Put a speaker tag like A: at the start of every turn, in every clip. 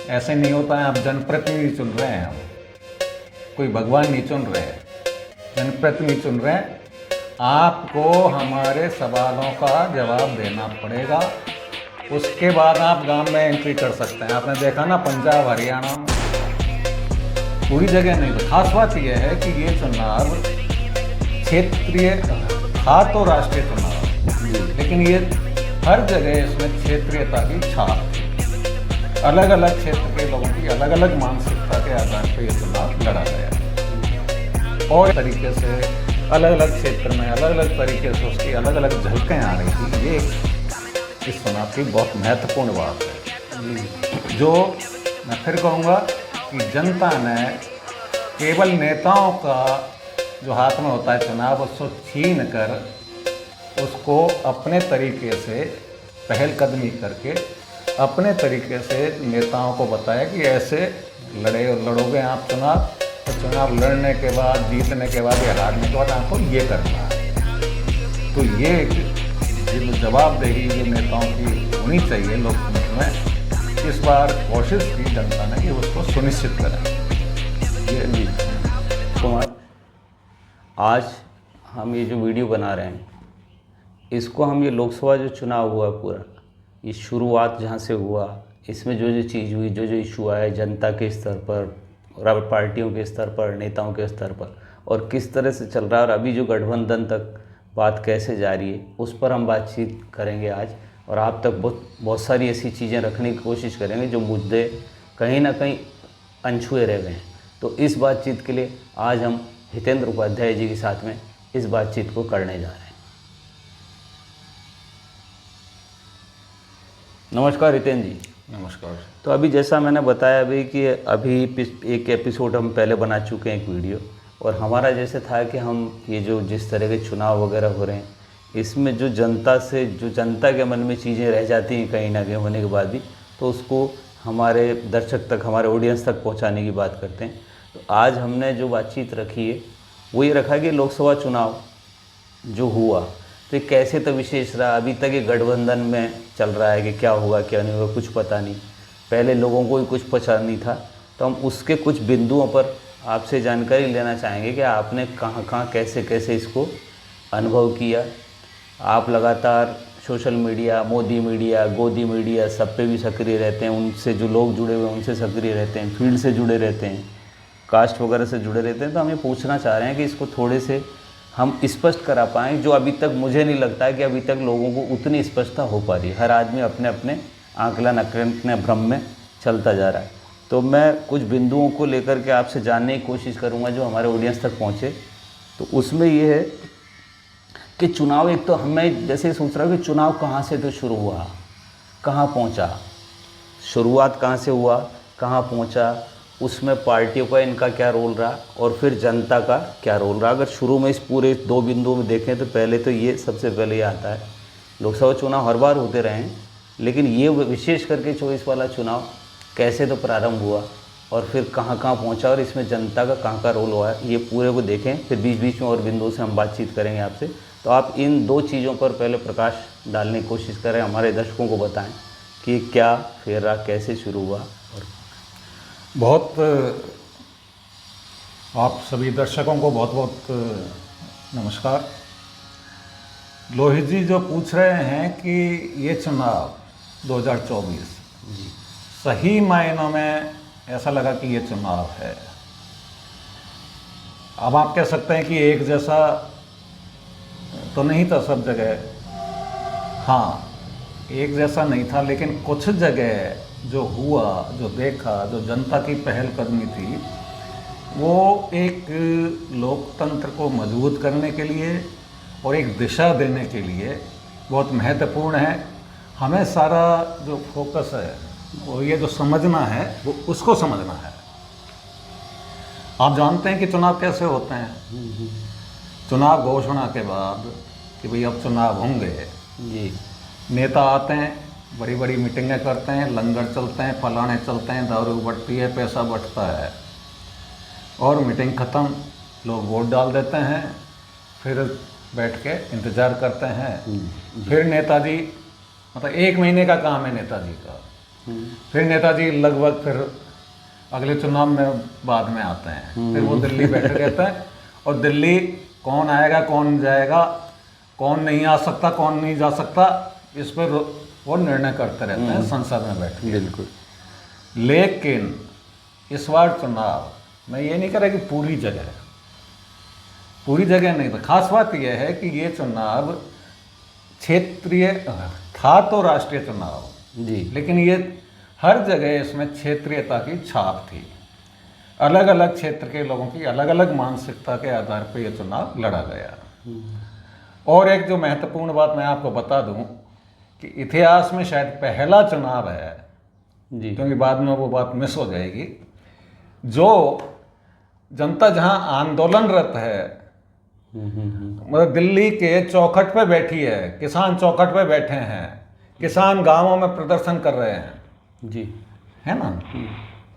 A: ऐसे नहीं होता है। आप जनप्रतिनिधि चुन रहे हैं, हम कोई भगवान नहीं चुन रहे हैं, जनप्रतिनिधि चुन रहे हैं। आपको हमारे सवालों का जवाब देना पड़ेगा, उसके बाद आप गांव में एंट्री कर सकते हैं। आपने देखा ना, पंजाब हरियाणा में पूरी जगह नहीं। तो खास बात यह है कि ये चुनाव क्षेत्रीय था तो राष्ट्रीय चुनाव, लेकिन ये हर जगह इसमें क्षेत्रीयता की छाप थी। अलग अलग क्षेत्र के लोगों की अलग अलग मानसिकता के आधार पर ये चुनाव लड़ा गया और तरीके से अलग अलग क्षेत्र में अलग अलग तरीके से उसकी अलग अलग झलकें आ रही थी। ये इस चुनाव की बहुत महत्वपूर्ण बात है, जो मैं फिर कहूँगा कि जनता ने केवल नेताओं का जो हाथ में होता है चुनाव, उसको छीन कर उसको अपने तरीके से पहलकदमी करके अपने तरीके से नेताओं को बताया कि ऐसे लड़ोगे आप चुनाव, तो चुनाव लड़ने के बाद, जीतने के बाद या हारने के बाद आपको ये करना है। तो ये जवाबदेही जो नेताओं की होनी चाहिए लोकतंत्र में, इस बार कोशिश की जनता ने कि उसको सुनिश्चित करें। ये
B: कुमार, आज हम ये जो वीडियो बना रहे हैं, इसको हम ये लोकसभा जो चुनाव हुआ पूरा, ये शुरुआत जहाँ से हुआ, इसमें जो जो चीज़ हुई, जो जो इशू आए जनता के स्तर पर और पार्टियों के स्तर पर, नेताओं के स्तर पर, और किस तरह से चल रहा है, और अभी जो गठबंधन तक बात कैसे जा रही है, उस पर हम बातचीत करेंगे आज। और आप तक बहुत सारी ऐसी चीज़ें रखने की कोशिश करेंगे जो मुद्दे कहीं ना कहीं अनछुए रह गए हैं। तो इस बातचीत के लिए आज हम हितेंद्र उपाध्याय जी के साथ में इस बातचीत को करने जा रहे हैं। नमस्कार हितेंद्र जी।
A: नमस्कार।
B: तो अभी जैसा मैंने बताया कि अभी एक एपिसोड हम पहले बना चुके हैं, एक वीडियो, और हमारा जैसे था कि हम ये जो जिस तरह के चुनाव वगैरह हो रहे हैं, इसमें जो जनता के मन में चीज़ें रह जाती हैं कहीं ना कहीं होने के बाद भी, तो उसको हमारे दर्शक तक, हमारे ऑडियंस तक पहुंचाने की बात करते हैं। तो आज हमने जो बातचीत रखी है वो ये रखा कि लोकसभा चुनाव जो हुआ तो ये कैसे तो विशेष रहा। अभी तक ये गठबंधन में चल रहा है कि क्या होगा क्या नहीं होगा कुछ पता नहीं, पहले लोगों को भी कुछ पता नहीं था। तो हम उसके कुछ बिंदुओं पर आपसे जानकारी लेना चाहेंगे कि आपने कहाँ कहाँ कैसे कैसे इसको अनुभव किया। आप लगातार सोशल मीडिया, मोदी मीडिया, गोदी मीडिया, सब पे भी सक्रिय रहते हैं, उनसे जो लोग जुड़े हुए हैं उनसे सक्रिय रहते हैं, फील्ड से जुड़े रहते हैं, कास्ट वगैरह से जुड़े रहते हैं। तो हम ये पूछना चाह रहे हैं कि इसको थोड़े से हम स्पष्ट करा पाएँ, जो अभी तक मुझे नहीं लगता है कि अभी तक लोगों को उतनी स्पष्टता हो पा रही है। हर आदमी अपने अपने आकलन, अपने भ्रम में चलता जा रहा है। तो मैं कुछ बिंदुओं को लेकर के आपसे जानने की कोशिश करूंगा जो हमारे ऑडियंस तक पहुंचे। तो उसमें ये है कि चुनाव, एक तो हमें जैसे सोच रहा हूँ कि चुनाव कहाँ से तो शुरू हुआ, कहाँ पहुंचा, शुरुआत कहाँ से हुआ, कहाँ पहुंचा, उसमें पार्टियों का इनका क्या रोल रहा और फिर जनता का क्या रोल रहा। अगर शुरू में इस पूरे दो बिंदुओं में देखें तो पहले तो ये सबसे पहले ये आता है, लोकसभा चुनाव हर बार होते रहे हैं, लेकिन ये विशेष करके 24 वाला चुनाव कैसे तो प्रारंभ हुआ और फिर कहाँ कहाँ पहुँचा और इसमें जनता का कहाँ का रोल हुआ है, ये पूरे को देखें। फिर बीच बीच में और बिंदुओं से हम बातचीत करेंगे आपसे। तो आप इन दो चीज़ों पर पहले प्रकाश डालने की कोशिश करें, हमारे दर्शकों को बताएं कि क्या फेरा कैसे शुरू हुआ। और
A: बहुत आप सभी दर्शकों को बहुत बहुत नमस्कार। लोहित जी जो पूछ रहे हैं कि ये चुनाव 2024 सही मायनों में ऐसा लगा कि ये चुनाव है। अब आप कह सकते हैं कि एक जैसा तो नहीं था सब जगह, हाँ एक जैसा नहीं था, लेकिन कुछ जगह जो हुआ, जो देखा, जो जनता की पहलकदमी थी, वो एक लोकतंत्र को मजबूत करने के लिए और एक दिशा देने के लिए बहुत महत्वपूर्ण है। हमें सारा जो फोकस है वो ये जो समझना है वो उसको समझना है। आप जानते हैं कि चुनाव कैसे होते हैं। चुनाव घोषणा के बाद कि भाई अब चुनाव होंगे
B: जी,
A: नेता आते हैं, बड़ी बड़ी मीटिंगें करते हैं, लंगर चलते हैं, फलाने चलते हैं, दारू बढ़ती है, पैसा बढ़ता है और मीटिंग ख़त्म, लोग वोट डाल देते हैं, फिर बैठ के इंतज़ार करते हैं। फिर नेताजी, मतलब 1 महीने का काम है नेताजी का, फिर नेताजी लगभग फिर अगले चुनाव में बाद में आते हैं, फिर वो दिल्ली बैठे रहते हैं और दिल्ली कौन आएगा कौन जाएगा, कौन नहीं आ सकता कौन नहीं जा सकता, इस पर वो निर्णय करते रहते हैं संसद में बैठ के।
B: बिल्कुल।
A: लेकिन इस बार चुनाव, मैं ये नहीं कह रहा कि पूरी जगह नहीं था, खास बात यह है कि ये चुनाव क्षेत्रीय था तो राष्ट्रीय चुनाव
B: जी,
A: लेकिन ये हर जगह इसमें क्षेत्रीयता की छाप थी। अलग अलग क्षेत्र के लोगों की अलग अलग मानसिकता के आधार पर यह चुनाव लड़ा गया। और एक जो महत्वपूर्ण बात मैं आपको बता दूं कि इतिहास में शायद पहला चुनाव है
B: जी,
A: क्योंकि बाद में वो बात मिस हो जाएगी, जो जनता जहां आंदोलनरत है, मतलब दिल्ली के चौखट पे बैठी है, किसान चौखट पे बैठे हैं, किसान गांवों में प्रदर्शन कर रहे हैं
B: जी,
A: है ना,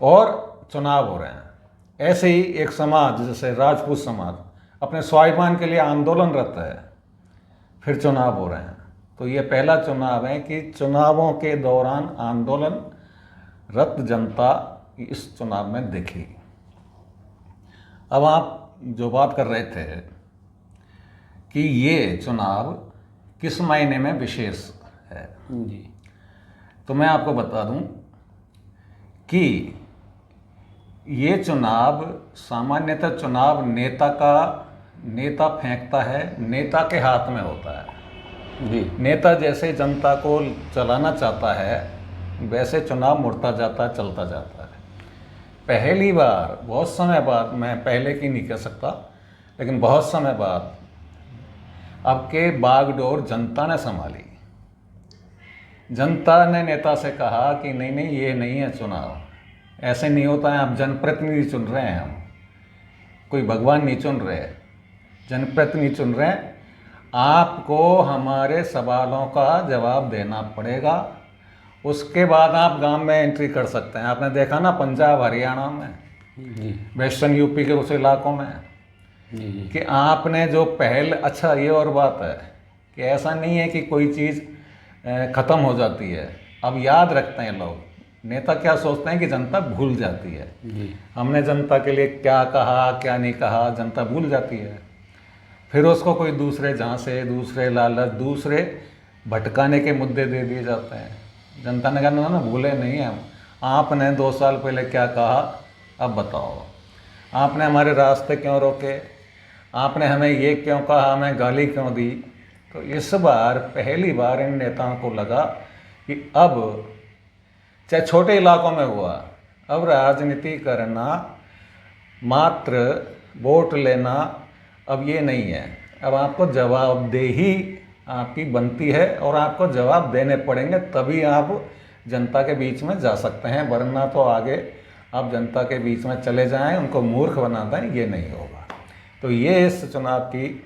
A: और चुनाव हो रहे हैं। ऐसे ही एक समाज जैसे राजपूत समाज अपने स्वाभिमान के लिए आंदोलनरत है, फिर चुनाव हो रहे हैं। तो ये पहला चुनाव है कि चुनावों के दौरान आंदोलनरत जनता इस चुनाव में दिखी। अब आप जो बात कर रहे थे कि ये चुनाव किस मायने में विशेष है,
B: जी,
A: तो मैं आपको बता दूं कि ये चुनाव सामान्यतः चुनाव नेता फेंकता है, नेता के हाथ में होता है
B: जी,
A: नेता जैसे जनता को चलाना चाहता है वैसे चुनाव मुड़ता जाता है, चलता जाता है। पहली बार बहुत समय बाद, मैं पहले की नहीं कह सकता लेकिन बहुत समय बाद अब के बागडोर जनता ने संभाली। जनता ने नेता से कहा कि नहीं नहीं ये नहीं है चुनाव, ऐसे नहीं होता है, आप जनप्रतिनिधि चुन रहे हैं, हम कोई भगवान नहीं चुन रहे, जनप्रतिनिधि चुन रहे हैं, आपको हमारे सवालों का जवाब देना पड़ेगा, उसके बाद आप गांव में एंट्री कर सकते हैं। आपने देखा ना पंजाब हरियाणा में,
B: जी,
A: वेस्टर्न यूपी के उस इलाकों में
B: जी, जी,
A: कि आपने जो पहल, अच्छा ये और बात है कि ऐसा नहीं है कि कोई चीज़ ख़त्म हो जाती है, अब याद रखते हैं लोग, नेता क्या सोचते हैं कि जनता भूल जाती है,
B: जी,
A: हमने जनता के लिए क्या कहा क्या नहीं कहा जनता भूल जाती है, फिर उसको कोई दूसरे झांसे, दूसरे लालच, दूसरे भटकाने के मुद्दे दे दिए जाते हैं। जनता ने कहा ना भूले नहीं हैं हम, आपने 2 साल पहले क्या कहा अब बताओ, आपने हमारे रास्ते क्यों रोके, आपने हमें ये क्यों कहा, हमें गाली क्यों दी। तो इस बार पहली बार इन नेताओं को लगा कि अब चाहे छोटे इलाकों में हुआ, अब राजनीति करना, मात्र वोट लेना अब ये नहीं है, अब आपको जवाबदेही आपकी बनती है और आपको जवाब देने पड़ेंगे, तभी आप जनता के बीच में जा सकते हैं, वरना तो आगे आप जनता के बीच में चले जाएं, उनको मूर्ख बना दें, ये नहीं होगा। तो ये इस चुनाव की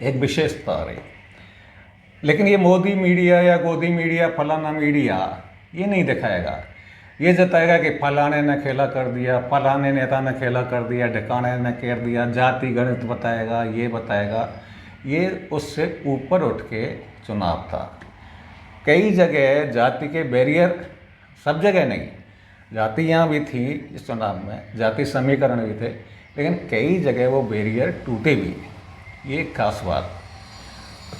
A: एक विशेषता रही। लेकिन ये मोदी मीडिया या गोदी मीडिया, फलाना मीडिया ये नहीं दिखाएगा, ये जताएगा कि फलाने ने खेला कर दिया, फलाने नेता ने खेला कर दिया, ढिकाने ने कर दिया, जाति गणित बताएगा, ये बताएगा। ये उससे ऊपर उठ के चुनाव था। कई जगह जाति के बैरियर, सब जगह नहीं, जातियाँ भी थी इस चुनाव में, जाति समीकरण भी थे, लेकिन कई जगह वो बैरियर टूटे भी, ये एक खास बात।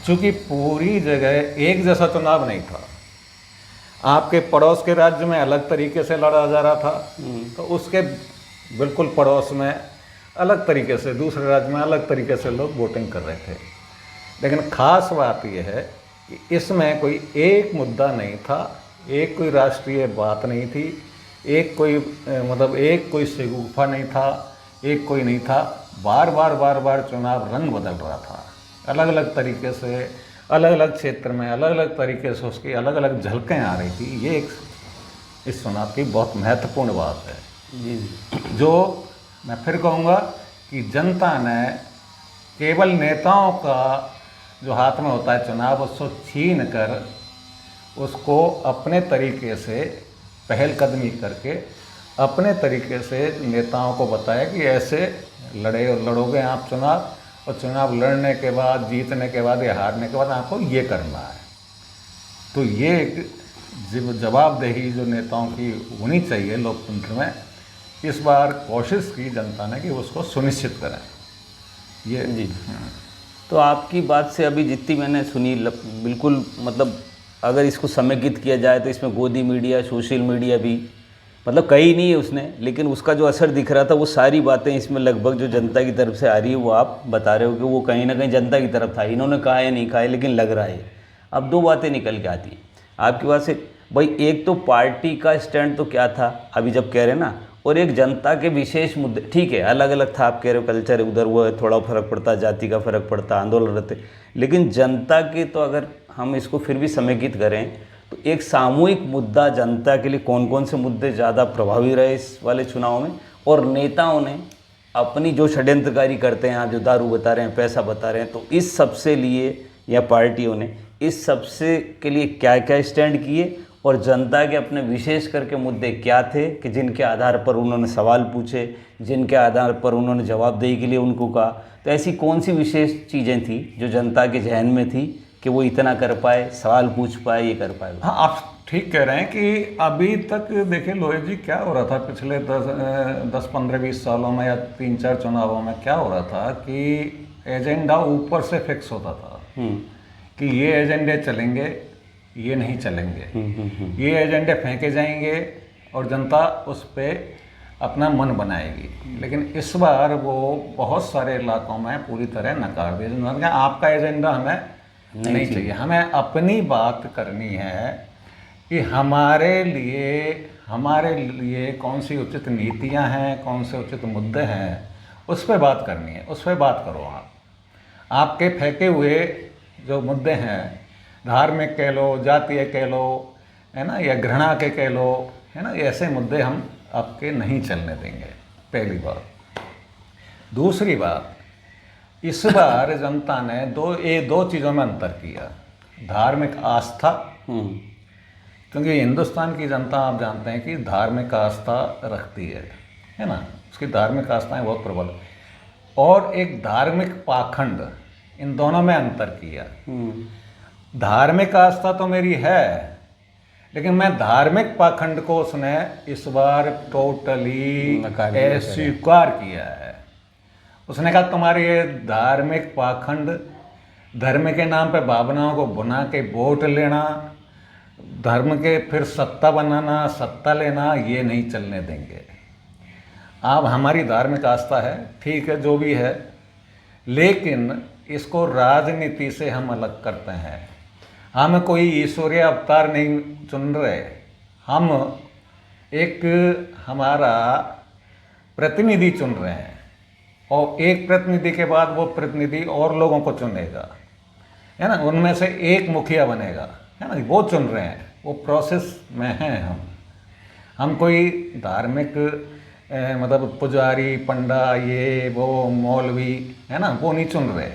A: चूँकि पूरी जगह एक जैसा चुनाव नहीं था, आपके पड़ोस के राज्य में अलग तरीके से लड़ा जा रहा था, तो उसके बिल्कुल पड़ोस में अलग तरीके से, दूसरे राज्य में अलग तरीके से लोग वोटिंग कर रहे थे। लेकिन ख़ास बात यह है कि इसमें कोई एक मुद्दा नहीं था, एक कोई राष्ट्रीय बात नहीं थी, एक कोई मतलब एक कोई शगुफा नहीं था, एक कोई नहीं था, बार बार चुनाव रंग बदल रहा था, अलग अलग तरीके से, अलग अलग क्षेत्र में अलग अलग तरीके से उसकी अलग अलग झलकें आ रही थी। ये एक इस चुनाव की बहुत महत्वपूर्ण बात है,
B: जी,
A: जो मैं फिर कहूँगा कि जनता ने केवल नेताओं का जो हाथ में होता है चुनाव, उसको छीन कर उसको अपने तरीके से पहलकदमी करके अपने तरीके से नेताओं को बताया कि ऐसे लड़ोगे आप चुनाव, और चुनाव लड़ने के बाद, जीतने के बाद या हारने के बाद आपको ये करना है। तो ये एक जवाबदेही जो नेताओं की होनी चाहिए लोकतंत्र में, इस बार कोशिश की जनता ने कि उसको सुनिश्चित करें। ये
B: जी। तो आपकी बात से अभी जितनी मैंने सुनी बिल्कुल मतलब अगर इसको समेकित किया जाए तो इसमें गोदी मीडिया, सोशल मीडिया भी मतलब कही नहीं है उसने, लेकिन उसका जो असर दिख रहा था वो सारी बातें इसमें लगभग जो जनता की तरफ से आ रही है वो आप बता रहे हो कि वो कहीं ना कहीं जनता की तरफ था। इन्होंने कहा है नहीं कहा है, लेकिन लग रहा है। अब दो बातें निकल के आती हैं आपकी बात से भाई, एक तो पार्टी का स्टैंड तो क्या था अभी जब कह रहे हैं ना, और एक जनता के विशेष मुद्दे, ठीक है अलग अलग था, आप कह रहे हो कल्चर उधर वो थोड़ा फर्क पड़ता, जाति का फर्क पड़ता, आंदोलन रहते, लेकिन जनता के तो अगर हम इसको फिर भी समेकित करें तो एक सामूहिक मुद्दा जनता के लिए कौन कौन से मुद्दे ज़्यादा प्रभावी रहे इस वाले चुनाव में, और नेताओं ने अपनी जो षड्यंत्रकारी करते हैं, आप जो दारू बता रहे हैं, पैसा बता रहे हैं, तो इस सबसे लिए या पार्टियों ने इस सबसे के लिए क्या क्या स्टैंड किए, और जनता के अपने विशेष करके मुद्दे क्या थे कि जिनके आधार पर उन्होंने सवाल पूछे, जिनके आधार पर उन्होंने जवाबदेही के लिए उनको कहा। तो ऐसी कौन सी विशेष चीज़ें थी जो जनता के जहन में थी कि वो इतना कर पाए, सवाल पूछ पाए, ये कर पाए?
A: हाँ, आप ठीक कह रहे हैं कि अभी तक देखिए लोहित जी क्या हो रहा था पिछले 10-15-20 सालों में या 3-4 चुनावों में क्या हो रहा था कि एजेंडा ऊपर से फिक्स होता था कि ये एजेंडे चलेंगे, ये नहीं चलेंगे, ये एजेंडे फेंके जाएंगे और जनता उस पर अपना मन बनाएगी। लेकिन इस बार वो बहुत सारे इलाकों में पूरी तरह नकार दिया। उन्होंने कहा आपका एजेंडा हमें नहीं चाहिए, हमें अपनी बात करनी है कि हमारे लिए कौन सी उचित नीतियां हैं, कौन से उचित मुद्दे हैं, उस पर बात करनी है, उस पर बात करो। आपके फेंके हुए जो मुद्दे हैं, धार्मिक कह लो, जातीय कह लो, है ना, या घृणा के कह लो, है ना, ऐसे मुद्दे हम आपके नहीं चलने देंगे, पहली बात। दूसरी बात, इस बार जनता ने दो चीज़ों में अंतर किया। धार्मिक आस्था, क्योंकि हिंदुस्तान की जनता आप जानते हैं कि धार्मिक आस्था रखती है ना, उसकी धार्मिक आस्थाएं बहुत प्रबल, और एक धार्मिक पाखंड, इन दोनों में अंतर किया। धार्मिक आस्था तो मेरी है, लेकिन मैं धार्मिक पाखंड को उसने इस बार टोटली अस्वीकार किया है। उसने कहा तुम्हारे ये धार्मिक पाखंड, धर्म के नाम पे भावनाओं को बुना के वोट लेना, धर्म के फिर सत्ता बनाना, सत्ता लेना, ये नहीं चलने देंगे। आप हमारी धार्मिक आस्था है, ठीक है, जो भी है, लेकिन इसको राजनीति से हम अलग करते हैं। हम कोई ईश्वरीय अवतार नहीं चुन रहे, हम एक हमारा प्रतिनिधि चुन रहे हैं, और एक प्रतिनिधि के बाद वो प्रतिनिधि और लोगों को चुनेगा, है ना, उनमें से एक मुखिया बनेगा, है ना, वो चुन रहे हैं, वो प्रोसेस में हैं हम कोई धार्मिक मतलब पुजारी, पंडा, ये वो मौलवी, है ना, वो नहीं चुन रहे।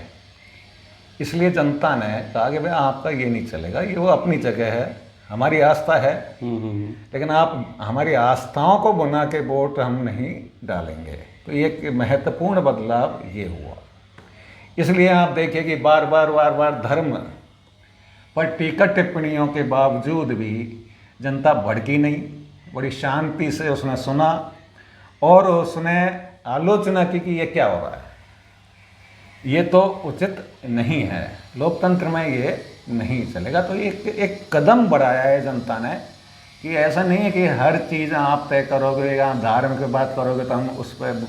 A: इसलिए जनता ने कहा कि भाई आपका ये नहीं चलेगा, ये वो अपनी जगह है, हमारी आस्था है, लेकिन आप हमारी आस्थाओं को बुना के वोट हम नहीं डालेंगे। तो एक महत्वपूर्ण बदलाव ये हुआ। इसलिए आप देखिए कि बार बार धर्म पर टीका टिप्पणियों के बावजूद भी जनता भड़की नहीं, बड़ी शांति से उसने सुना और उसने आलोचना की कि ये क्या हो रहा है, ये तो उचित नहीं है, लोकतंत्र में ये नहीं चलेगा। तो एक कदम बढ़ाया है जनता ने कि ऐसा नहीं है कि हर चीज़ आप तय करोगे या धर्म की बात करोगे तो हम उस पर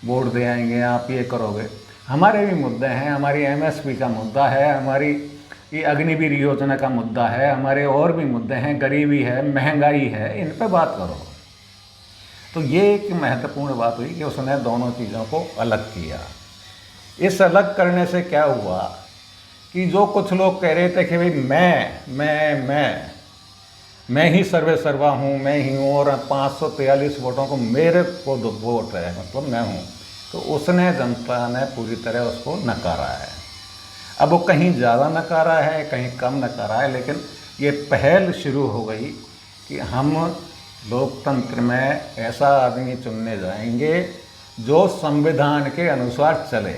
A: वोट दे आएंगे, आप ये करोगे। हमारे भी मुद्दे हैं, हमारी MSP का मुद्दा है, हमारी ये अग्निवीर योजना का मुद्दा है, हमारे और भी मुद्दे हैं, गरीबी है, महंगाई है, इन पे बात करो। तो ये एक महत्वपूर्ण बात हुई कि उसने दोनों चीज़ों को अलग किया। इस अलग करने से क्या हुआ कि जो कुछ लोग कह रहे थे कि भाई मैं ही सर्वे सर्वा हूँ, मैं ही हूँ और 543 वोटों को मेरे को वोट है, मतलब मैं हूँ, तो उसने जनता ने पूरी तरह उसको नकारा है। अब वो कहीं ज़्यादा नकारा है, कहीं कम नकारा है, लेकिन ये पहल शुरू हो गई कि हम लोकतंत्र में ऐसा आदमी चुनने जाएंगे जो संविधान के अनुसार चले,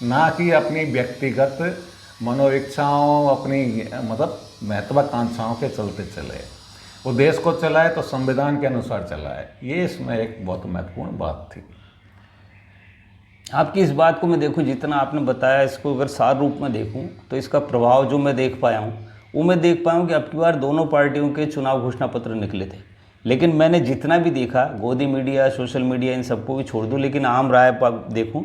A: ना कि अपनी व्यक्तिगत मनोइच्छाओं, अपनी मतलब महत्वाकांक्षाओं के चलते चले, वो देश को चलाए तो संविधान के अनुसार चलाए। ये इसमें एक बहुत महत्वपूर्ण बात थी।
B: आपकी इस बात को मैं देखूं, जितना आपने बताया, इसको अगर सार रूप में देखूं तो इसका प्रभाव जो मैं देख पाया हूं, वो मैं देख पाया हूं कि अब की बार दोनों पार्टियों के चुनाव घोषणा पत्र निकले थे, लेकिन मैंने जितना भी देखा, गोदी मीडिया, सोशल मीडिया, इन सबको भी छोड़ दूं, लेकिन आम राय पर देखूं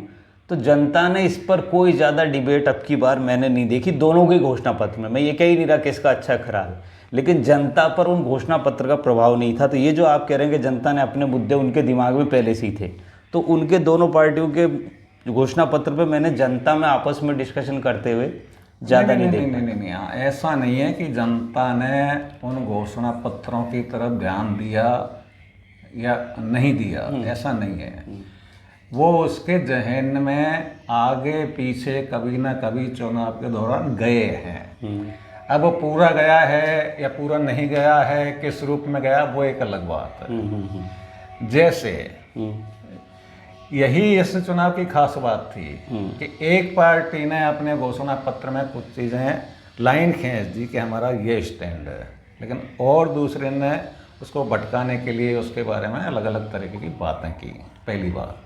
B: तो जनता ने इस पर कोई ज़्यादा डिबेट अब की बार मैंने नहीं देखी दोनों के घोषणा पत्र में। मैं ये कह ही नहीं रहा कि इसका अच्छा खराब है, लेकिन जनता पर उन घोषणा पत्र का प्रभाव नहीं था। तो ये जो आप कह रहे हैं कि जनता ने अपने मुद्दे उनके दिमाग में पहले से ही थे, तो उनके दोनों पार्टियों के घोषणा पत्र पे मैंने जनता में आपस में डिस्कशन करते हुए ज़्यादा नहीं देखा।
A: नहीं, ऐसा नहीं है कि जनता ने उन घोषणा पत्रों की तरफ ध्यान दिया या नहीं दिया, ऐसा नहीं है। वो उसके जहन में आगे पीछे कभी ना कभी चुनाव के दौरान गए हैं। अब वो पूरा गया है या पूरा नहीं गया है, किस रूप में गया, वो एक अलग बात है। जैसे यही इस चुनाव की खास बात थी कि एक पार्टी ने अपने घोषणा पत्र में कुछ चीज़ें लाइन खींच दी कि हमारा ये स्टैंड है, लेकिन और दूसरे ने उसको भटकाने के लिए उसके बारे में अलग अलग तरीके की बातें की। पहली बात।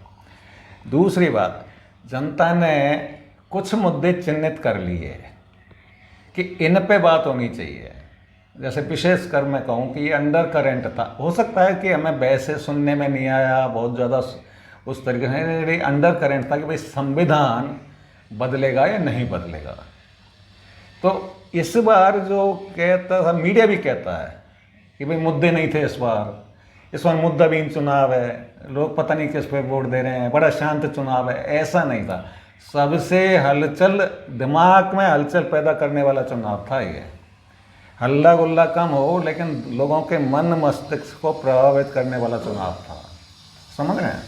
A: दूसरी बात, जनता ने कुछ मुद्दे चिन्हित कर लिए कि इन पे बात होनी चाहिए। जैसे विशेष कर मैं कहूँ कि ये अंडर करेंट था। हो सकता है कि हमें वैसे सुनने में नहीं आया बहुत ज़्यादा उस तरीके से, अंडर करेंट था कि भाई संविधान बदलेगा या नहीं बदलेगा। तो इस बार जो कहता था, मीडिया भी कहता है कि भाई मुद्दे नहीं थे इस बार मुद्दाबिन चुनाव है, लोग पता नहीं किस पे वोट दे रहे हैं, बड़ा शांत चुनाव है। ऐसा नहीं था, सबसे हलचल, दिमाग में हलचल पैदा करने वाला चुनाव था ये। हल्ला गुल्ला कम हो, लेकिन लोगों के मन मस्तिष्क को प्रभावित करने वाला चुनाव था। समझ रहे हैं?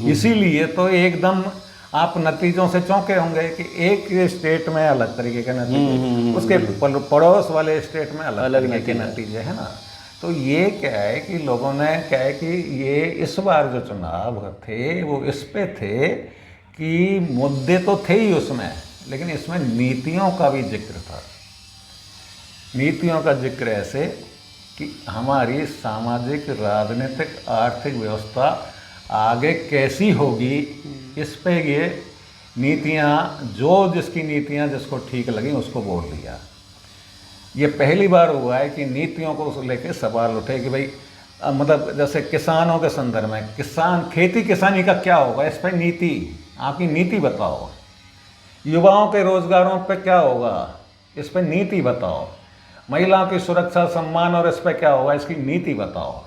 A: इसीलिए तो एकदम आप नतीजों से चौंके होंगे कि एक स्टेट में अलग तरीके के नतीजे, उसके पड़ोस वाले स्टेट में अलग तरीके के नतीजे, है ना। तो ये क्या है कि लोगों ने क्या है कि ये इस बार जो चुनाव थे वो इस पे थे कि मुद्दे तो थे ही उसमें, लेकिन इसमें नीतियों का भी जिक्र था। नीतियों का जिक्र ऐसे कि हमारी सामाजिक, राजनीतिक, आर्थिक व्यवस्था आगे कैसी होगी, इस पे ये नीतियाँ, जो जिसकी नीतियाँ जिसको ठीक लगी उसको बोल दिया। ये पहली बार हुआ है कि नीतियों को लेकर सवाल उठे कि भाई मतलब जैसे किसानों के संदर्भ में, खेती किसानी का क्या होगा, इस पर नीति, आपकी नीति बताओ। युवाओं के रोजगारों पे क्या होगा, इस पर नीति बताओ। महिलाओं की सुरक्षा, सम्मान और इस पर क्या होगा, इसकी नीति बताओ,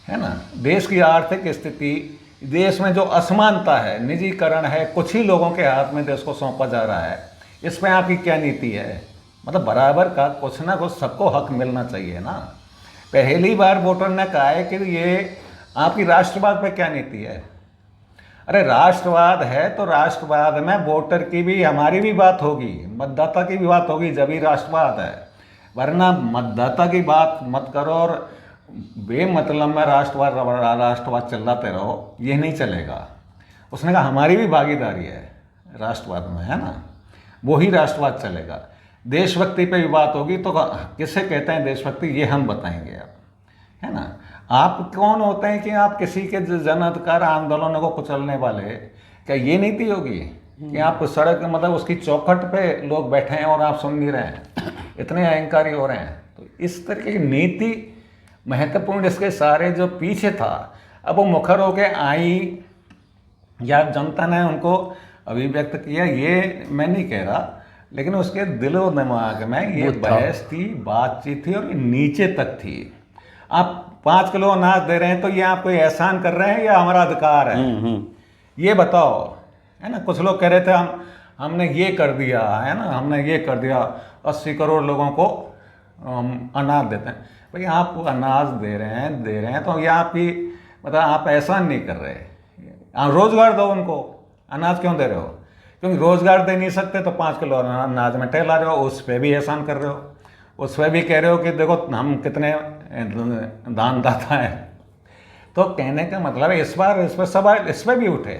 A: है ना। देश की आर्थिक स्थिति, देश में जो असमानता है, निजीकरण है, कुछ ही लोगों के हाथ में देश को सौंपा जा रहा है, इस पर आपकी क्या नीति है। मतलब बराबर का कुछ ना कुछ सबको हक मिलना चाहिए ना। पहली बार वोटर ने कहा है कि ये आपकी राष्ट्रवाद पे क्या नीति है। अरे राष्ट्रवाद है तो राष्ट्रवाद में वोटर की भी, हमारी भी बात होगी, मतदाता की भी बात होगी, जब ही राष्ट्रवाद है। वरना मतदाता की बात मत करो और बेमतलब में राष्ट्रवाद चिल्लाते रहो, ये नहीं चलेगा। उसने कहा हमारी भी भागीदारी है राष्ट्रवाद में, है ना, वही राष्ट्रवाद चलेगा। देशभक्ति पे भी बात होगी तो किसे कहते हैं देशभक्ति, ये हम बताएंगे आप, है ना। आप कौन होते हैं कि आप किसी के जन अधिकार आंदोलनों को कुचलने वाले, क्या ये नीति होगी कि आप सड़क, मतलब उसकी चौखट पे लोग बैठे हैं और आप सुन नहीं रहे हैं, इतने अहंकारी हो रहे हैं। तो इस तरीके की नीति महत्वपूर्ण, इसके सारे जो पीछे था, अब वो मुखर होके आई या जनता ने उनको अभिव्यक्त किया, ये मैं नहीं कह रहा, लेकिन उसके दिलो दिमाग में ये बहस थी, बातचीत थी और ये नीचे तक थी। आप 5 किलो अनाज दे रहे हैं तो ये आप कोई एहसान कर रहे हैं या हमारा अधिकार है, ये बताओ, है ना। कुछ लोग कह रहे थे हमने ये कर दिया, है ना, हमने ये कर दिया, 80 करोड़ लोगों को अनाज देते हैं। भाई आप अनाज दे रहे हैं तो ये आपकी, मतलब आप एहसान नहीं कर रहे, आप रोजगार दो उनको, अनाज क्यों दे रहे हो। क्योंकि रोजगार दे नहीं सकते तो 5 किलो अनाज में टहला रहे हो, उस पर भी एहसान कर रहे हो, उस पर भी कह रहे हो कि देखो हम कितने दानदाता हैं। तो कहने का मतलब है इस बार इस पर सवाल इस पर भी उठे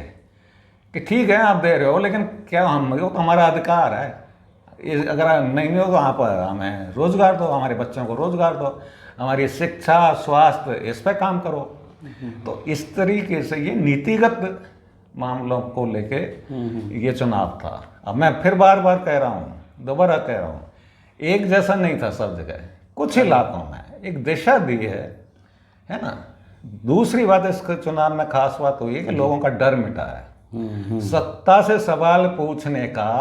A: कि ठीक है आप दे रहे हो, लेकिन क्या हम, वो तो हमारा अधिकार है, अगर नहीं हो तो आप हमें रोज़गार दो, हमारे बच्चों को रोज़गार दो, हमारी शिक्षा स्वास्थ्य इस पर काम करो। तो इस तरीके से ये नीतिगत मामलों को लेके ये चुनाव था। अब मैं फिर बार बार कह रहा हूँ, दोबारा कह रहा हूँ, एक जैसा नहीं था सब जगह, कुछ इलाकों में एक दिशा दी है ना। दूसरी बात इसके चुनाव में खास बात हुई है कि लोगों का डर मिटा है। सत्ता से सवाल पूछने का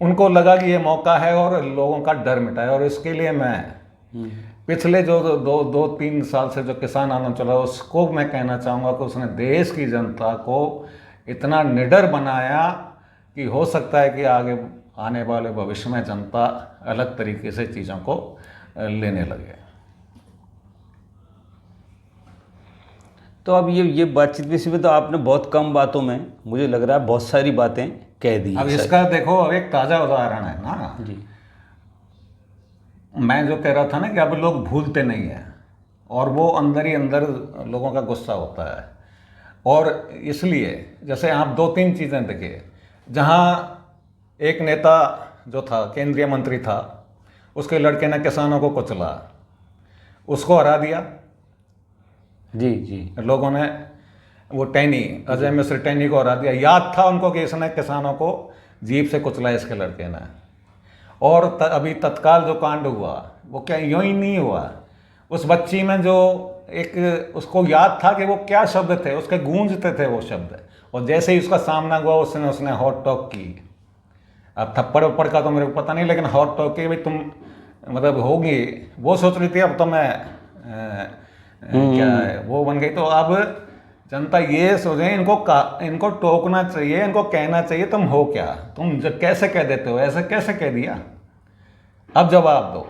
A: उनको लगा कि ये मौका है और लोगों का डर मिटा है। और इसके लिए मैं पिछले जो दो तीन साल से जो किसान आंदोलन चला उसको मैं कहना चाहूँगा कि उसने देश की जनता को इतना निडर बनाया कि हो सकता है कि आगे आने वाले भविष्य में जनता अलग तरीके से चीज़ों को लेने लगे।
B: तो अब ये बातचीत विषय में तो आपने बहुत कम बातों में मुझे लग रहा है बहुत सारी बातें कह दी।
A: अब इसका देखो, अब एक ताज़ा उदाहरण है ना
B: जी,
A: मैं जो कह रहा था ना कि अब लोग भूलते नहीं हैं और वो अंदर ही अंदर लोगों का गुस्सा होता है। और इसलिए जैसे आप दो तीन चीज़ें देखिए, जहाँ एक नेता जो था केंद्रीय मंत्री था, उसके लड़के ने किसानों को कुचला, उसको हरा दिया
B: जी जी,
A: लोगों ने। वो टैनी, अजय मिश्र टैनी को हरा दिया। याद था उनको कि इसने किसानों को जीप से कुचला इसके लड़के ने। और अभी तत्काल जो कांड हुआ वो क्या यूं ही नहीं हुआ। उस बच्ची में जो एक उसको याद था कि वो क्या शब्द थे, उसके गूंजते थे वो शब्द, और जैसे ही उसका सामना हुआ उसने हॉट टॉक की। अब थप्पड़ वप्पड़ का तो मेरे को पता नहीं, लेकिन हॉट टॉक की भाई तुम मतलब होगी, वो सोच रही थी अब तो मैं क्या है वो बन गई। तो अब जनता ये सोचे इनको टोकना चाहिए, इनको कहना चाहिए तुम हो क्या, तुम कैसे कह देते हो, ऐसे कैसे कह दिया, अब जवाब दो।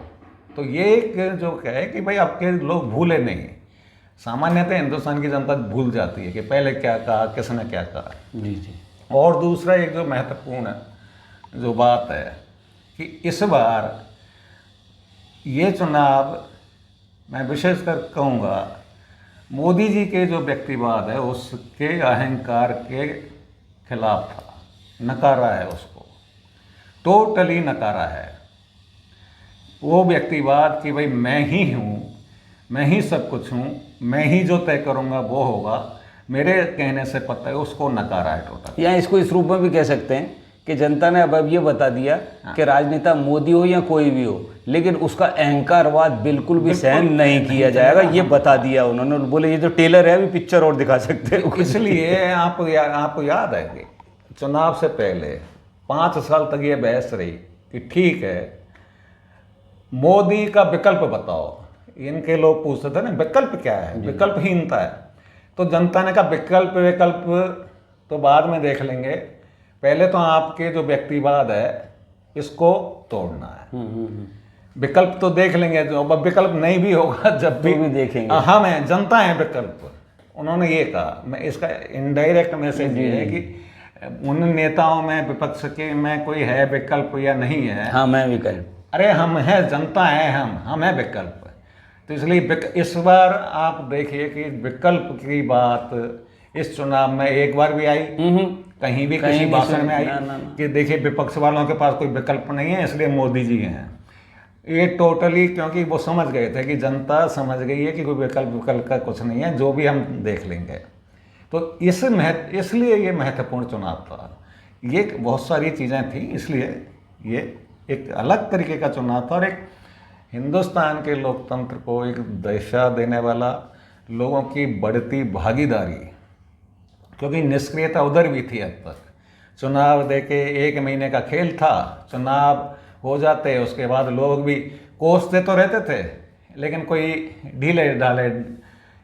A: तो ये एक जो है कि भाई आपके लोग भूले नहीं। सामान्यतः हिंदुस्तान की जनता भूल जाती है कि पहले क्या कहा, किसने क्या कहा।
B: जी जी।
A: और दूसरा एक जो महत्वपूर्ण जो बात है कि इस बार ये चुनाव मैं विशेषकर कहूँगा मोदी जी के जो व्यक्तिवाद है उसके अहंकार के खिलाफ था, नकारा है उसको, टोटली नकारा है वो व्यक्तिवाद कि भाई मैं ही हूँ, मैं ही सब कुछ हूँ, मैं ही जो तय करूँगा वो होगा, मेरे कहने से पता है, उसको नकारा है टोटल।
B: या इसको इस रूप में भी कह सकते हैं कि जनता ने अब ये बता दिया कि राजनेता मोदी हो या कोई भी हो, लेकिन उसका अहंकारवाद बिल्कुल भी सहन नहीं किया जाएगा, ये बता दिया उन्होंने। बोले ये जो टेलर है अभी पिक्चर और दिखा सकते हैं।
A: इसलिए आपको याद है कि चुनाव से पहले 5 साल तक ये बहस रही कि ठीक है मोदी का विकल्प बताओ। इनके लोग पूछते थे ना विकल्प क्या है, विकल्पहीनता है। तो जनता ने कहा विकल्प तो बाद में देख लेंगे, पहले तो आपके जो व्यक्तिवाद है इसको तोड़ना है। विकल्प तो देख लेंगे, जो अब विकल्प नहीं भी होगा जब भी
B: देखेंगे।
A: हम हैं, जनता है विकल्प। उन्होंने ये कहा, मैं इसका इनडायरेक्ट मैसेज ये है कि उन नेताओं में विपक्ष के में कोई है विकल्प या नहीं है।
B: हाँ मैं विकल्प,
A: अरे हम हैं, जनता है, हम हैं विकल्प। तो इसलिए इस बार आप देखिए कि विकल्प की बात इस चुनाव में एक बार भी आई, कहीं भी किसी भाषण में आई कि देखिए विपक्ष वालों के पास कोई विकल्प नहीं है इसलिए मोदी जी हैं। ये टोटली, क्योंकि वो समझ गए थे कि जनता समझ गई है कि कोई विकल्प का कुछ नहीं है, जो भी हम देख लेंगे। तो इसलिए ये महत्वपूर्ण चुनाव था। ये बहुत सारी चीज़ें थी, इसलिए ये एक अलग तरीके का चुनाव था और एक हिंदुस्तान के लोकतंत्र को एक दिशा देने वाला, लोगों की बढ़ती भागीदारी, क्योंकि निष्क्रियता उधर भी थी। अब तक चुनाव देके 1 महीने का खेल था, चुनाव हो जाते उसके बाद लोग भी कोसते तो रहते थे लेकिन कोई ढीले ढाले।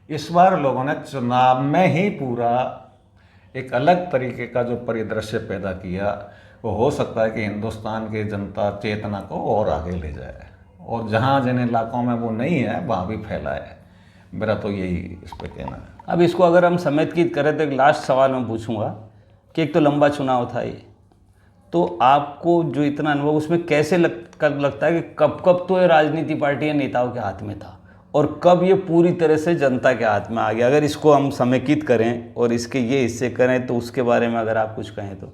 A: इस बार लोगों ने चुनाव में ही पूरा एक अलग तरीके का जो परिदृश्य पैदा किया, वो हो सकता है कि हिंदुस्तान की जनता चेतना को और आगे ले जाए और जहाँ जिन इलाकों में वो नहीं है वहाँ भी फैलाए। मेरा तो यही इस पर कहना है।
B: अब इसको अगर हम समेकित करें तो एक लास्ट सवाल मैं पूछूंगा कि एक तो लंबा चुनाव था ये, तो आपको जो इतना अनुभव उसमें कैसे लगता है कि कब तो ये राजनीति पार्टी या नेताओं के हाथ में था और कब ये पूरी तरह से जनता के हाथ में आ गया? अगर इसको हम समेकित करें और इसके ये हिस्से करें तो उसके बारे में अगर आप कुछ कहें तो।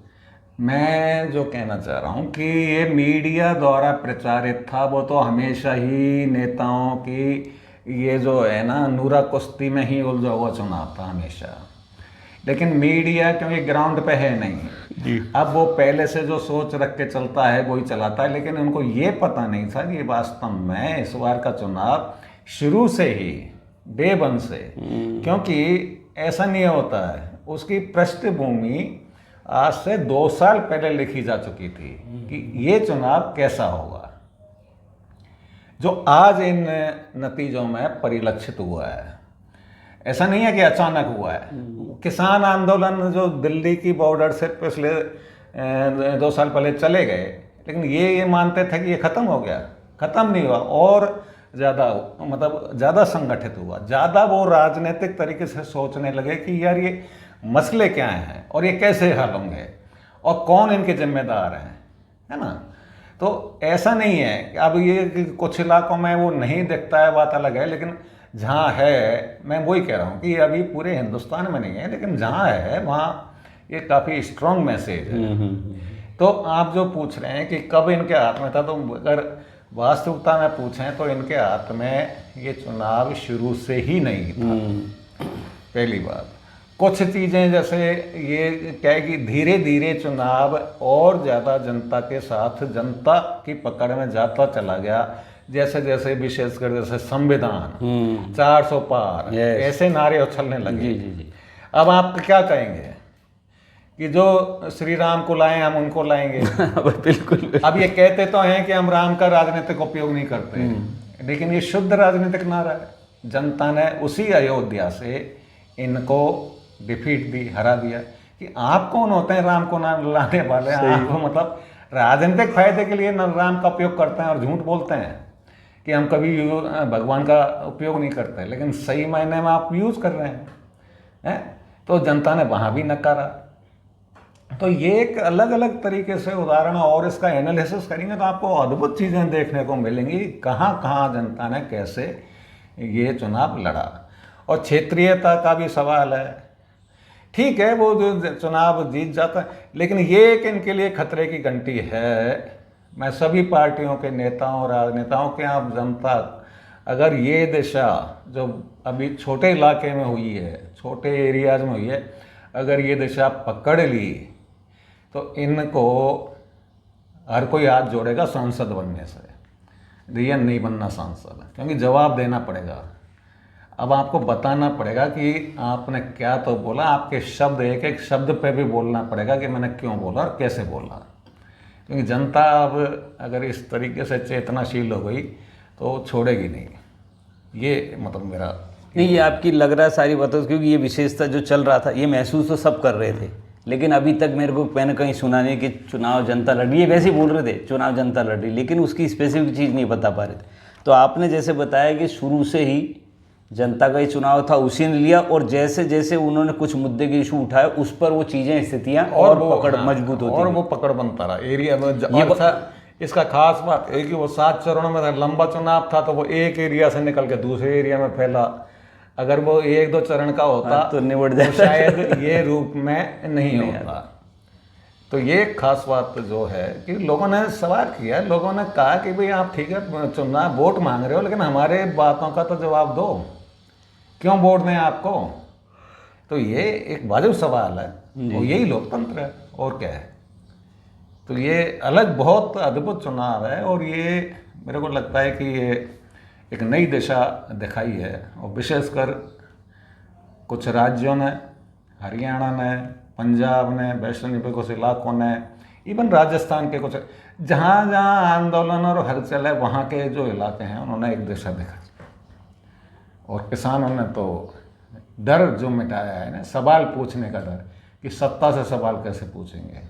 A: मैं जो कहना चाह रहा हूँ कि ये मीडिया द्वारा प्रचारित था, वो तो हमेशा ही नेताओं की ये जो है ना नूरा कुश्ती में ही उलझा हुआ चुनाव था हमेशा। लेकिन मीडिया क्योंकि ग्राउंड पे है नहीं
B: जी।
A: अब वो पहले से जो सोच रख के चलता है वही चलाता है, लेकिन उनको ये पता नहीं था कि वास्तव में इस बार का चुनाव शुरू से ही डे वन से, क्योंकि ऐसा नहीं होता है, उसकी पृष्ठभूमि आज से 2 साल पहले लिखी जा चुकी थी कि ये चुनाव कैसा होगा, जो आज इन नतीजों में परिलक्षित हुआ है। ऐसा नहीं है कि अचानक हुआ है। किसान आंदोलन जो दिल्ली की बॉर्डर से पिछले 2 साल पहले चले गए, लेकिन ये मानते थे कि ये ख़त्म हो गया, ख़त्म नहीं हुआ, और ज़्यादा मतलब ज़्यादा संगठित हुआ, ज़्यादा वो राजनीतिक तरीके से सोचने लगे कि यार ये मसले क्या हैं और ये कैसे हल होंगे और कौन इनके जिम्मेदार हैं, है ना। तो ऐसा नहीं है कि अब ये कि कुछ इलाकों में वो नहीं दिखता है, बात अलग है, लेकिन जहाँ है, मैं वही कह रहा हूँ कि अभी पूरे हिंदुस्तान में नहीं है, लेकिन जहाँ है वहाँ ये काफ़ी स्ट्रॉन्ग मैसेज है। तो आप जो पूछ रहे हैं कि कब इनके हाथ में था, तो अगर वास्तविकता में पूछें तो इनके हाथ में ये चुनाव शुरू से ही नहीं था। पहली बात, कुछ चीज़ें जैसे ये क्या है कि धीरे धीरे चुनाव और ज़्यादा जनता के साथ, जनता की पकड़ में जाता चला गया, जैसे जैसे विशेषकर जैसे संविधान 400 पार ऐसे नारे उछलने लगे।
B: जी।
A: अब आप क्या कहेंगे कि जो श्री राम को लाएं हम उनको लाएंगे।
B: बिल्कुल।
A: अब ये कहते तो हैं कि हम राम का राजनीतिक उपयोग नहीं करते, लेकिन ये शुद्ध राजनीतिक नारा है। जनता ने उसी अयोध्या से इनको डिफीट दी, हरा दिया। कि आप कौन होते हैं राम को ना लाने वाले? आप मतलब राजनीतिक फायदे के लिए राम का उपयोग करते हैं और झूठ बोलते हैं कि हम कभी भगवान का उपयोग नहीं करते, लेकिन सही मायने में आप यूज़ कर रहे हैं। तो जनता ने वहाँ भी नकारा। तो ये एक अलग अलग तरीके से उदाहरण, और इसका एनालिसिस करेंगे तो आपको अद्भुत चीज़ें देखने को मिलेंगी, कहाँ कहाँ जनता ने कैसे ये चुनाव लड़ा। और क्षेत्रीयता का भी सवाल है। ठीक है, वो जो चुनाव जीत जाता है, लेकिन ये एक इनके लिए खतरे की घंटी है। मैं सभी पार्टियों के नेताओं, राजनेताओं के, आप जनता, अगर ये दिशा जो अभी छोटे इलाके में हुई है, छोटे एरियाज में हुई है, अगर ये दिशा पकड़ ली तो इनको हर कोई हाथ जोड़ेगा सांसद बनने से। रियल नहीं बनना सांसद, क्योंकि जवाब देना पड़ेगा। अब आपको बताना पड़ेगा कि आपने क्या तो बोला, आपके शब्द, एक एक शब्द पे भी बोलना पड़ेगा कि मैंने क्यों बोला और कैसे बोला। क्योंकि जनता अब अगर इस तरीके से चेतनाशील हो गई तो छोड़ेगी नहीं। ये मतलब मेरा
B: नहीं, ये आपकी लग रहा है सारी बातों, क्योंकि ये विशेषता जो चल रहा था ये महसूस तो सब कर रहे थे, लेकिन अभी तक मेरे को मैंने कहीं सुना नहीं कि चुनाव जनता लड़ रही है। वैसे ही बोल रहे थे चुनाव जनता लड़ रही, लेकिन उसकी स्पेसिफिक चीज़ नहीं बता पा रहे थे। तो आपने जैसे बताया कि शुरू से ही जनता का ही चुनाव था, उसी ने लिया, और जैसे जैसे उन्होंने कुछ मुद्दे के इशू उठाए उस पर वो चीज़ें, स्थितियाँ और पकड़ मजबूत होती,
A: और वो पकड़ बनता रहा एरिया में। ये इसका खास बात है कि वो 7 चरणों में था, लंबा चुनाव था, तो वो एक एरिया से निकल के दूसरे एरिया में फैला। अगर वो 1-2 चरण का होता
B: तो निबट जाता,
A: शायद ये रूप में नहीं होता। तो ये खास बात जो है कि लोगों ने सवाल किया, लोगों ने कहा कि भाई आप ठीक है चुनाव वोट मांग रहे हो, लेकिन हमारे बातों का तो जवाब दो, क्यों वोट दें आपको। तो ये एक वाजिब सवाल है, और यही लोकतंत्र है, और क्या है। तो ये अलग बहुत अद्भुत चुनाव है, और ये मेरे को लगता है कि ये एक नई दिशा दिखाई है। और विशेषकर कुछ राज्यों ने, हरियाणा ने, पंजाब ने, वैष्णव कुछ इलाकों ने, इवन राजस्थान के कुछ, जहाँ जहाँ आंदोलन और हलचल है वहाँ के जो इलाके हैं उन्होंने एक दिशा दिखाई। और किसानों ने तो डर जो मिटाया है ना, सवाल पूछने का डर, कि सत्ता से सवाल कैसे पूछेंगे,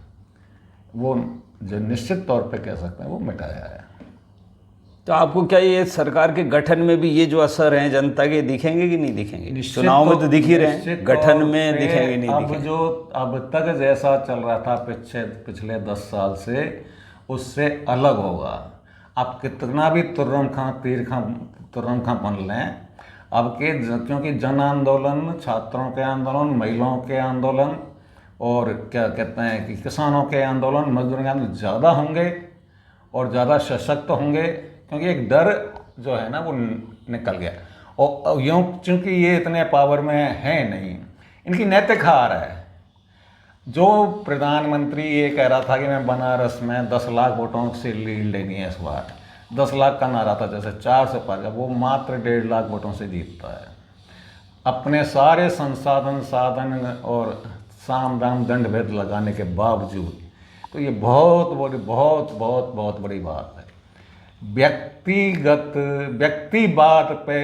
A: वो जो निश्चित तौर पे कह सकते हैं वो मिटाया है।
B: तो आपको क्या ये सरकार के गठन में भी ये जो असर हैं जनता के दिखेंगे कि नहीं दिखेंगे? चुनाव में तो दिख ही रहे हैं, गठन में दिखेंगे नहीं दिखेंगे?
A: अब जो अब तक जैसा चल रहा था पिछले 10 साल से, उससे अलग होगा। आप कितना भी तुर्रम खां बन लें, अब के क्योंकि जन आंदोलन, छात्रों के आंदोलन, महिलाओं के आंदोलन और क्या कहते हैं कि किसानों के आंदोलन, मजदूरों के आंदोलन ज़्यादा होंगे और ज़्यादा सशक्त होंगे, क्योंकि एक डर जो है ना वो निकल गया। और यूँ चूँकि ये इतने पावर में है नहीं, इनकी नैतिक हार है। जो प्रधानमंत्री ये कह रहा था कि मैं बनारस में 10 लाख वोटों से लीड लेनी है इस बार, 10 लाख का नारा था जैसे 4 से पार, वो मात्र 1.5 लाख वोटों से जीतता है। अपने सारे संसाधन साधन और साम दाम दंड भेद लगाने के बावजूद। तो ये बहुत बड़ी बात है। व्यक्तिवाद पे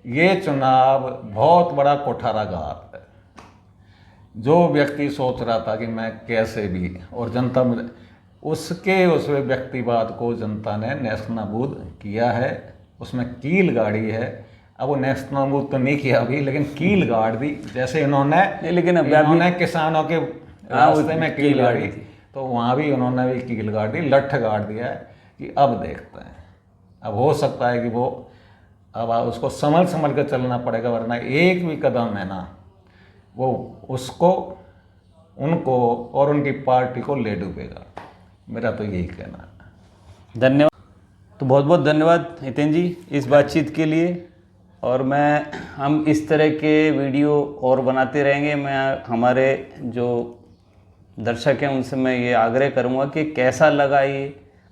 A: ये चुनाव बहुत बड़ा कुठाराघात है। जो व्यक्ति सोच रहा था कि मैं कैसे भी, और जनता में उस व्यक्तिवाद को जनता ने नेस्तनाबूद किया है, उसमें कील गाड़ी है। अब वो नेस्तनाबूद तो नहीं किया अभी, लेकिन कील गाड़ दी। जैसे इन्होंने किसानों के रास्ते में कील गाड़ी, तो वहाँ भी उन्होंने भी कील गाड़ दी, लठ गाड़ दिया है कि अब देखते हैं। अब हो सकता है कि वो अब उसको संभल कर चलना पड़ेगा, वरना एक भी कदम है ना वो उसको, उनको और उनकी पार्टी को ले डूबेगा। मेरा तो यही कहना है।
B: धन्यवाद। तो बहुत बहुत धन्यवाद हितेन जी इस बातचीत के लिए। और हम इस तरह के वीडियो और बनाते रहेंगे। मैं हमारे जो दर्शक हैं उनसे मैं ये आग्रह करूँगा कि कैसा लगा ये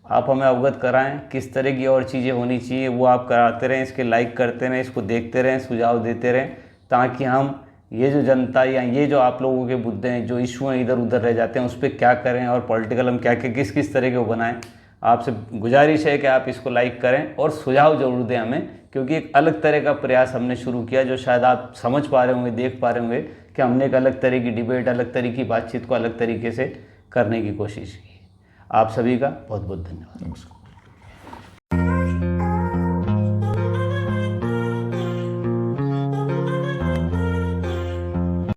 B: आप हमें अवगत कराएं, किस तरह की और चीज़ें होनी चाहिए वो आप कराते रहें, इसके लाइक करते रहें, इसको देखते रहें, सुझाव देते रहें, ताकि हम ये जो जनता या ये जो आप लोगों के मुद्दे हैं, जो इशू हैं इधर उधर रह जाते हैं, उस पर क्या करें और पॉलिटिकल हम क्या क्या किस तरह के वो बनाएं। आपसे गुजारिश है कि आप इसको लाइक करें और सुझाव जरूर दें हमें, क्योंकि एक अलग तरह का प्रयास हमने शुरू किया, जो शायद आप समझ पा रहे होंगे, देख पा रहे होंगे कि हमने एक अलग तरह की डिबेट, अलग तरह की बातचीत को अलग तरीके से करने की कोशिश की। आप सभी का बहुत बहुत धन्यवाद।
A: नमस्कार।